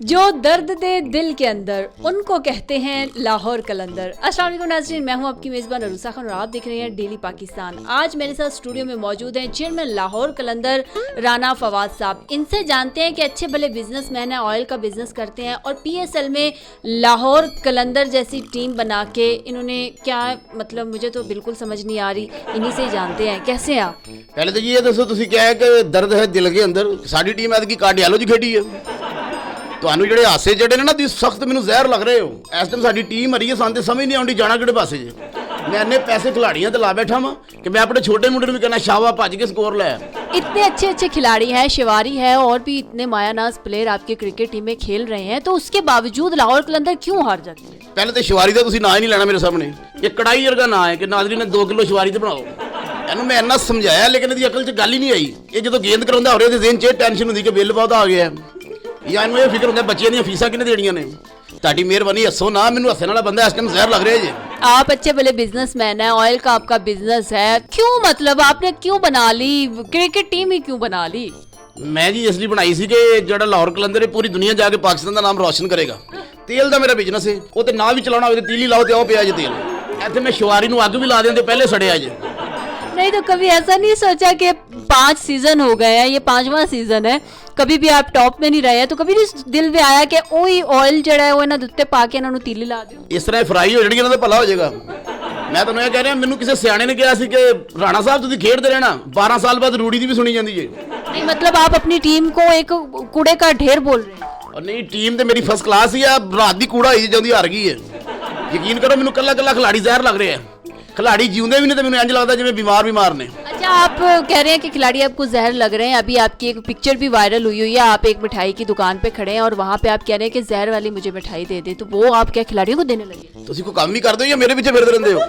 जो दर्द दे दिल के अंदर उनको कहते हैं लाहौर कलंदर। अस्सलाम वालेकुम नाज़रीन, मैं हूं आपकी मेज़बान अरूसा खान और आप देख रहे हैं डेली पाकिस्तान। आज मेरे साथ स्टूडियो में मौजूद हैं चेयरमैन लाहौर कलंदर राना फवाद साहब। इनसे जानते हैं कि अच्छे भले बिजनेसमैन हैं, ऑयल का बिजनेस करते हैं और PSL में लाहौर कलंदर जैसी टीम बना के इन्होंने क्या मतलब मुझे तो बिल्कुल समझ नहीं आ रही। इन्हीं से ही जानते हैं। कैसे हैं आप? पहले तो ये दसो तुसी क्या है कि दर्द है दिल के अंदर। साडी टीम ऐतकी कार्डियोलॉजी खेडी है। ਤੁਹਾਨੂੰ ਜਿਹੜੇ ਹਾਸੇ ਜਿਹੜੇ ਨੇ ਨਾ ਤੁਸੀਂ ਸਖਤ ਮੈਨੂੰ ਜ਼ਹਿਰ ਲੱਗ ਰਹੇ ਹੋ। ਇਸ ਟਾਈਮ ਸਾਡੀ ਟੀਮ ਹਰੀ ਹੈ, ਸਾਨੂੰ ਤੇ ਸਮਝ ਨਹੀਂ ਆਉਂਦੀ ਜਾਣਾ ਕਿਹੜੇ ਪਾਸੇ ਜੇ। ਮੈਂ ਇੰਨੇ ਪੈਸੇ ਖਿਲਾੜੀਆਂ ਤੇ ਲਾ ਬੈਠਾ ਵਾਂ ਕਿ ਮੈਂ ਆਪਣੇ ਛੋਟੇ ਮੁੰਡੇ ਨੂੰ ਵੀ कहना शाबाश भज के स्कोर ले। इतने अच्छे अच्छे खिलाड़ी हैं, शिवारी है और भी इतने मायानाज प्लेयर आपकी क्रिकेट टीम में खेल रहे हैं, तो उसके बावजूद लाहौर कलंदर क्यों हार जाती है? पहले तो शिवारी का ਤੁਸੀਂ ਨਾਂ ਹੀ ਨਹੀਂ ਲੈਣਾ ਮੇਰੇ ਸਾਹਮਣੇ। ਇਹ ਕੜਾਈ ਵਰਗਾ ਨਾਂ ਹੈ ਕਿ ਨਾਜ਼ਰੀਨ ਨੇ 2 ਕਿਲੋ शिवारी ਤੇ ਬਣਾਓ। ਇਹਨੂੰ ਮੈਂ ਇੰਨਾ ਸਮਝਾਇਆ ਲੇਕਿਨ ਇਹਦੀ ਅਕਲ 'ਚ ਗੱਲ ਹੀ ਨਹੀਂ ਆਈ। ਇਹ ਜਦੋਂ ਗੇਂਦ ਕਰਾਉਂਦਾ ਹੋ ਰਿਹਾ ਤੇ ਜ਼ਿਹਨ 'ਚ ਟੈਨਸ਼ਨ ਹੁੰਦੀ ਕਿ ਬਿੱਲ ਬਹੁਤਾ ਆ ਗਿਆ ਜਾਂ ਇਹਨੂੰ ਇਹ ਫਿਕਰ ਹੁੰਦਾ ਬੱਚਿਆਂ ਦੀਆਂ ਫੀਸਾਂ ਕਿਹਨੇ ਦੇਣੀਆਂ ਨੇ। ਤੁਹਾਡੀ ਮਿਹਰਬਾਨੀ ਹੱਸੋ ਨਾ, ਮੈਨੂੰ ਹੱਸਣ ਵਾਲਾ ਬੰਦਾ ਇਸ ਟਾਈਮ ਜ਼ਹਿਰ ਲੱਗ ਰਿਹਾ ਜੀ। आप अच्छे भले बिजनेसमैन है, ऑयल का आपका बिजनेस है, क्यों मतलब आपने क्यों बना ली क्रिकेट टीम ही क्यों बना ली? मैं जी इसलिए बनाई सी कि ਜਿਹੜਾ ਲਾਹੌਰ ਕਲੰਦਰ ਪੂਰੀ ਦੁਨੀਆ ਜਾ ਕੇ ਪਾਕਿਸਤਾਨ ਦਾ ਨਾਮ ਰੋਸ਼ਨ ਕਰੇਗਾ। ਤੇਲ ਦਾ ਮੇਰਾ ਬਿਜ਼ਨਸ ਹੈ, ਉਹ ਤੇ ਨਾ ਵੀ ਚਲਾਉਣਾ ਹੋਵੇ ਤੇ ਤੀਲੀ ਲਾਓ ਤੇ ਉਹ ਪਿਆ ਜੇ ਤੇਲ। ਇੱਥੇ ਮੈਂ ਸ਼ਿਵਾਰੀ ਨੂੰ ਅੱਗ ਵੀ ਲਾ ਦਿੰਦੇ ਪਹਿਲੇ ਸੜਿਆ ਜੇ। नहीं तो कभी ऐसा नहीं सोचा कि 5 सीजन हो गए हैं, ये 5वां सीजन है, कभी भी आप टॉप में नहीं रहे हैं, तो कभी नहीं दिल में आया कि ओही ऑयल ਜਿਹੜਾ ਹੈ ਉਹ ਇਹਨਾਂ ਦੇ ਉੱਤੇ ਪਾ ਕੇ ਇਹਨਾਂ ਨੂੰ ਤੀਲੀ ਲਾ ਦਿਓ? ਇਸ ਤਰ੍ਹਾਂ ਫਰਾਈ ਹੋ ਜਾਣਗੇ, ਇਹਨਾਂ ਦਾ ਭਲਾ ਹੋ ਜਾਏਗਾ। ਮੈਂ ਤੁਹਾਨੂੰ ਇਹ ਕਹਿ ਰਿਹਾ, ਮੈਨੂੰ ਕਿਸੇ ਸਿਆਣੇ ਨੇ ਕਿਹਾ ਸੀ ਕਿ ਰਾਣਾ ਸਾਹਿਬ ਤੁਸੀਂ ਖੇਡਦੇ ਰਹਿਣਾ, 12 ਸਾਲ ਬਾਅਦ ਰੂੜੀ ਦੀ ਵੀ ਸੁਣੀ ਜਾਂਦੀ ਜੇ। नहीं मतलब आप अपनी टीम को एक कूड़े का ढेर बोल रहे हैं? और नहीं, टीम तो मेरी फर्स्ट क्लास ही है। रात की कूड़ा ही ਜਾਂਦੀ हार गई है। यकीन करो ਮੈਨੂੰ ਕੱਲਾ ਕੱਲਾ खिलाड़ी ਜ਼ਹਿਰ ਲੱਗ ਰਿਹਾ। खिलाड़ी जीवते भी नहीं तो मैं इंज लगता जिवें बीमार ने। अच्छा, आप कह रहे हैं कि खिलाड़ी आपको जहर लग रहे हैं। अभी आपकी एक पिक्चर भी वायरल हुई है, आप एक मिठाई की दुकान पे खड़े हैं और वहाँ पे आप कह रहे हैं कि जहर वाली मुझे मिठाई दे दे, तो वो आप क्या खिलाड़ियों को देने लगे? ਤੁਸੀਂ ਕੋਈ ਕੰਮ ਵੀ ਕਰਦੇ ਹੋ ਜਾਂ ਮੇਰੇ ਪਿੱਛੇ ਫਿਰਦੇ ਰਹਿੰਦੇ ਹੋ?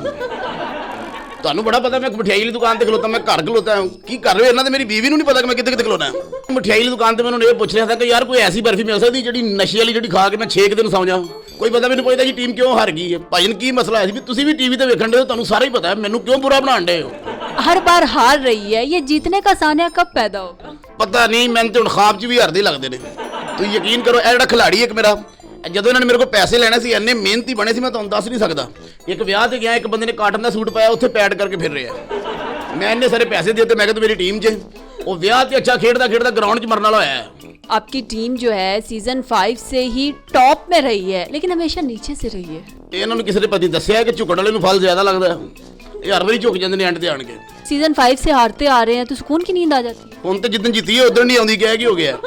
ਤੁਹਾਨੂੰ ਬੜਾ ਪਤਾ ਮੈਂ ਮਠਿਆਈ ਵਾਲੀ ਦੁਕਾਨ ਤੇ ਖਲੋਤਾ, ਮੈਂ ਘਰ ਖਲੋਤਾ ਹਾਂ। ਕੀ ਕਰ ਰਹੇ ਹੋ? ਇਹਨਾਂ ਦੇ ਮੇਰੀ ਬੀਵੀ ਨੂੰ ਨਹੀਂ ਪਤਾ ਕਿ ਮੈਂ ਕਿੱਥੇ ਕਿੱਥੇ ਖਲੋਣਾ। ਮਠਿਆਈ ਵਾਲੀ ਦੁਕਾਨ ਤੇ ਮੈਨੂੰ ਇਹ ਪੁੱਛ ਰਿਹਾ ਸੀ ਕਿ ਯਾਰ ਕੋਈ ਐਸੀ ਬਰਫੀ ਮਿਲ ਸਕਦੀ ਜਿਹੜੀ ਨਸ਼ੇ ਵਾਲੀ ਜਿਹੜੀ ਖਾ ਕੇ ਮੈਂ 6 ਦਿਨ ਸੌਂ ਜਾ। ਕੋਈ ਪਤਾ ਮੈਨੂੰ ਪੁੱਛਦਾ ਜੀ ਟੀਮ ਕਿਉਂ ਹਾਰ ਗਈ ਹੈ। ਭਾਈਨ ਕੀ ਮਸਲਾ ਹੈ ਸੀ ਵੀ ਤੁਸੀਂ ਵੀ ਟੀਵੀ ਤੇ ਵੇਖਣ ਦੇ ਹੋ, ਤੁਹਾਨੂੰ ਸਾਰਾ ਹੀ ਪਤਾ ਹੈ। ਮੈਨੂੰ ਕਿਉਂ ਬੁਰਾ ਬਣਾਉਣ ਦੇ ਹੋ? हर बार हार रही है, ये जीतने का सानिया कब पैदा होगा? ਪਤਾ ਨਹੀਂ, ਮੈਨੂੰ ਤੇ ਹੁਣ ਖਾਬ 'ਚ ਵੀ ਹਾਰਦੇ ਲੱਗਦੇ ਨੇ। ਤੁਸੀਂ ਯਕੀਨ ਕਰੋ, ਇਹ ਜਿਹੜਾ ਖਿਲਾੜੀ ਇੱਕ ਮੇਰਾ, ਜਦੋਂ ਇਹਨਾਂ ਨੇ ਮੇਰੇ ਕੋਲ ਪੈਸੇ ਲੈਣੇ ਸੀ, ਇੰਨੇ ਮਿਹਨਤੀ ਬਣੇ ਸੀ ਮੈਂ ਤੁਹਾਨੂੰ ਦੱਸ ਨਹੀਂ ਸਕਦਾ। ਇੱਕ ਵਿਆਹ ਤੇ ਗਿਆ, ਇੱਕ ਬੰਦੇ ਨੇ ਕਾਟਨ ਦਾ ਸੂਟ ਪਾਇਆ, ਉੱਥੇ ਪੈਡ ਕਰਕੇ ਫਿਰ ਰਿਹਾ। ਮੈਂ ਇੰਨੇ ਸਾਰੇ ਪੈਸੇ ਦੇ ਦਿੱਤੇ, ਮੈਂ ਕਿਹਾ ਤੂੰ ਮੇਰੀ ਟੀਮ 'ਚ। ਉਹ ਵਿਆਹ ਤੇ ਅੱਛਾ ਖੇਡਦਾ ਖੇਡਦਾ ਗਰਾਊਂਡ 'ਚ ਮਰਨ ਵਾਲਾ ਹੋਇਆ ਹੈ। आपकी टीम जो है सीजन 5 से ही टॉप में रही है, लेकिन हमेशा नीचे से रही है। ਇਹਨਾਂ ਨੂੰ ਕਿਸੇ ਨੇ ਪਤੀ ਦੱਸਿਆ ਕਿ ਝੁਕਣ ਵਾਲੇ ਨੂੰ ਫਲ ਜ਼ਿਆਦਾ ਲੱਗਦਾ। ਇਹ ਹਰ ਵਾਰੀ ਝੁਕ ਜਾਂਦੇ ਨੇ ਐਂਡ ਤੇ ਆਣ ਕੇ। सीजन 5 से हारते आ रहे हैं तो सुकून की नींद आ जाती है। ਹੁਣ ਤੇ ਜਿੱਦਣ ਜਿੱਤੀ ਹੈ ਉਦੋਂ ਨਹੀਂ ਆਉਂਦੀ, ਕਿਹਾ ਕੀ ਹੋ ਗਿਆ।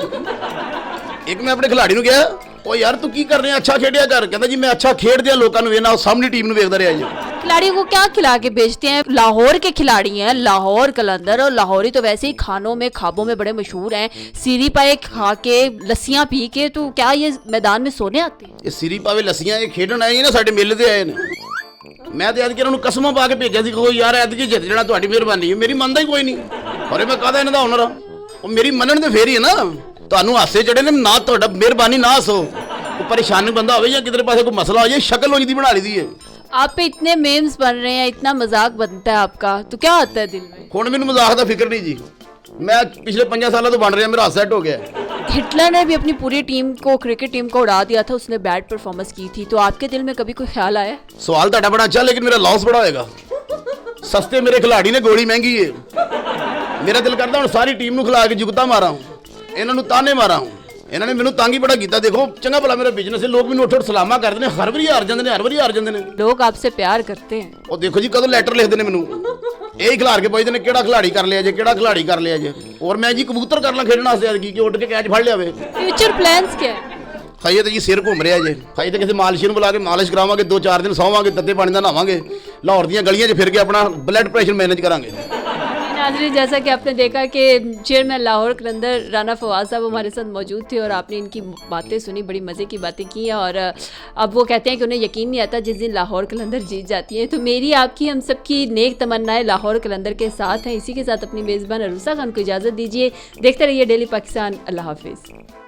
ਇੱਕ ਮੈਂ ਆਪਣੇ ਖਿਲਾੜੀ ਨੂੰ ਕਿਹਾ, ਉਹ ਯਾਰ ਤੂੰ ਕੀ ਕਰ ਰਿਹਾ, ਅੱਛਾ ਖੇਡਿਆ ਕਰ। ਕਹਿੰਦਾ ਜੀ ਮੈਂ ਅੱਛਾ ਖੇਡਦਿਆ ਲੋਕਾਂ ਨੂੰ ਵੇਖਣਾ, ਸਾਹਮਣੀ ਟੀਮ ਨੂੰ ਵੇਖਦਾ ਰਿਹਾ ਜੀ। खिलाड़ी को क्या खिला के बेचते हैं? लाहौर के खिलाड़ी हैं, लाहौर कलंदर, और लाहौरी तो वैसे ही खानों में खाबों में बड़े मशहूर हैं। सीरी पाए खा के लस्सियाँ पी के, तो क्या ये मैदान में सोने आते हैं? ਇਹ ਸਿਰੀ ਪਾਵੇ ਲੱਸੀਆਂ ਇਹ ਖੇਡਣ ਆਏ ਨੇ, ਸਾਡੇ ਮੇਲੇ ਤੇ ਆਏ ਨੇ। ਮੈਂ ਤੇ ਐਤਕੀ ਇਹਨਾਂ ਨੂੰ ਕਸਮਾਂ ਪਾ ਕੇ ਭੇਜਿਆ ਸੀ ਕੋਈ ਯਾਰ ਐਤਕੀ ਜਿੱਤ ਜਾਣਾ, ਤੁਹਾਡੀ ਮਿਹਰਬਾਨੀ। ਮੇਰੀ ਮੰਨਦਾ ਹੀ ਕੋਈ ਨਹੀਂ। ਔਰ ਮੈਂ ਕਾਹਦਾ ਇਹਨਾਂ ਦਾ ਹੁਨਰ ਆ? ਉਹ ਮੇਰੀ ਮੰਨਣ ਤੇ ਫੇਰ ਹੀ ਹੈ ਨਾ। ਤੁਹਾਨੂੰ ਹਾਸੇ ਚੜੇ ਨੇ ਨਾ, ਤੁਹਾਡਾ ਮਿਹਰਬਾਨੀ ਨਾ ਹੱਸੋ। ਉਹ ਪਰੇਸ਼ਾਨ ਬੰਦਾ ਹੋਵੇ ਜਾਂ ਕਿਧਰੇ ਪਾਸੇ ਕੋਈ ਮਸਲਾ ਹੋ ਜਾਏ, ਸ਼ਕਲ ਉਂਝ ਦੀ ਬਣਾ ਲਈ ਦੀ ਹੈ। आप पे इतने मेम्स बन रहे हैं, इतना मजाक बनता है आपका, तो क्या आता है दिल में? ਹੁਣ ਮੈਨੂੰ ਮਜ਼ਾਕ ਦਾ ਫਿਕਰ ਨਹੀਂ ਜੀ। ਮੈਂ ਪਿਛਲੇ 5 ਸਾਲਾਂ ਤੋਂ ਬਣ ਰਿਹਾ, ਮੇਰਾ ਸੈੱਟ ਹੋ ਗਿਆ। हिटलर ने भी अपनी पूरी टीम को, क्रिकेट टीम को उड़ा दिया था, उसने बैड परफॉर्मेंस की थी, तो आपके दिल में कभी कोई ख्याल आया? ਸਵਾਲ ਤੁਹਾਡਾ ਬੜਾ ਅੱਛਾ, ਲੇਕਿਨ ਮੇਰਾ ਲਾਸ ਬੜਾ ਹੋਏਗਾ। ਸਸਤੇ ਮੇਰੇ ਖਿਲਾੜੀ ਨੇ, ਗੋਲੀ ਮਹਿੰਗੀ ਹੈ। ਮੇਰਾ ਦਿਲ ਕਰਦਾ ਹੁਣ ਸਾਰੀ ਟੀਮ ਨੂੰ ਖਿਲਾ ਕੇ ਜੁਗਤਾ ਮਾਰਾਂ, ਇਹਨਾਂ ਨੂੰ ਤਾਨੇ ਮਾਰਾਂ। ਇਹਨਾਂ ਨੇ ਮੈਨੂੰ ਤੰਗ ਹੀ ਬੜਾ ਕੀਤਾ। ਦੇਖੋ ਚੰਗਾ ਭਲਾ ਮੇਰਾ ਬਿਜ਼ਨਸ ਹੈ, ਲੋਕ ਮੈਨੂੰ ਉੱਠ ਉੱਠ ਸਲਾਮਾਂ ਕਰਦੇ ਨੇ, ਹਰ ਵਾਰੀ ਹਾਰ ਜਾਂਦੇ ਨੇ, ਹਰ ਵਾਰੀ ਹਾਰ ਜਾਂਦੇ ਨੇ। लोग आपसे प्यार करते हैं। ਉਹ ਦੇਖੋ ਜੀ ਕਦੋਂ ਲੈਟਰ ਲਿਖਦੇ ਨੇ ਮੈਨੂੰ, ਇਹ ਹੀ ਖਿਲਾਰ ਕੇ ਪੁੱਛਦੇ ਨੇ ਕਿਹੜਾ ਖਿਲਾੜੀ ਕਰ ਲਿਆ ਜੇ, ਕਿਹੜਾ ਖਿਲਾੜੀ ਕਰ ਲਿਆ ਜੇ। ਔਰ ਮੈਂ ਜੀ ਕਬੂਤਰ ਕਰਨਾ ਖੇਡਣ ਵਾਸਤੇ ਅੱਜ ਕਿ ਉੱਡ ਕੇ ਕੈਚ ਫੜ ਲਿਆਵੇ। फ्यूचर प्लान्स क्या है? ਖਾਈਏ ਤਾਂ ਜੀ ਸਿਰ ਘੁੰਮ ਰਿਹਾ ਜੇ। ਖਾਈਏ ਤਾਂ ਕਿਸੇ ਮਾਲਿਸ਼ ਨੂੰ ਬੁਲਾ ਕੇ ਮਾਲਿਸ਼ ਕਰਾਵਾਂਗੇ, 2-4 ਦਿਨ ਸੌਵਾਂਗੇ, ਤੱਤੇ ਪਾਣੀ ਦਾ ਨਹਾਵਾਂਗੇ, ਲਾਹੌਰ ਦੀਆਂ ਗਲੀਆਂ 'ਚ ਫਿਰ ਕੇ ਆਪਣਾ ਬਲੱਡ ਪ੍ਰੈਸ਼ਰ ਮੈਨੇਜ ਕਰਾਂਗੇ। नाज़रीन, जैसा कि आपने देखा कि चेयरमैन लाहौर कलंदर राना फवाद साहब हमारे साथ मौजूद थे और आपने इनकी बातें सुनी, बड़ी मज़े की बातें की हैं। और अब वो कहते हैं कि उन्हें यकीन नहीं आता जिस दिन लाहौर कलंदर जीत जाती है। तो मेरी, आपकी, हम सब की नेक तमन्नाएं लाहौर कलंदर के साथ हैं। इसी के साथ अपनी मेज़बान अरूसा खान को इजाज़त दीजिए। देखते रहिए डेली पाकिस्तान। अल्लाह हाफिज़।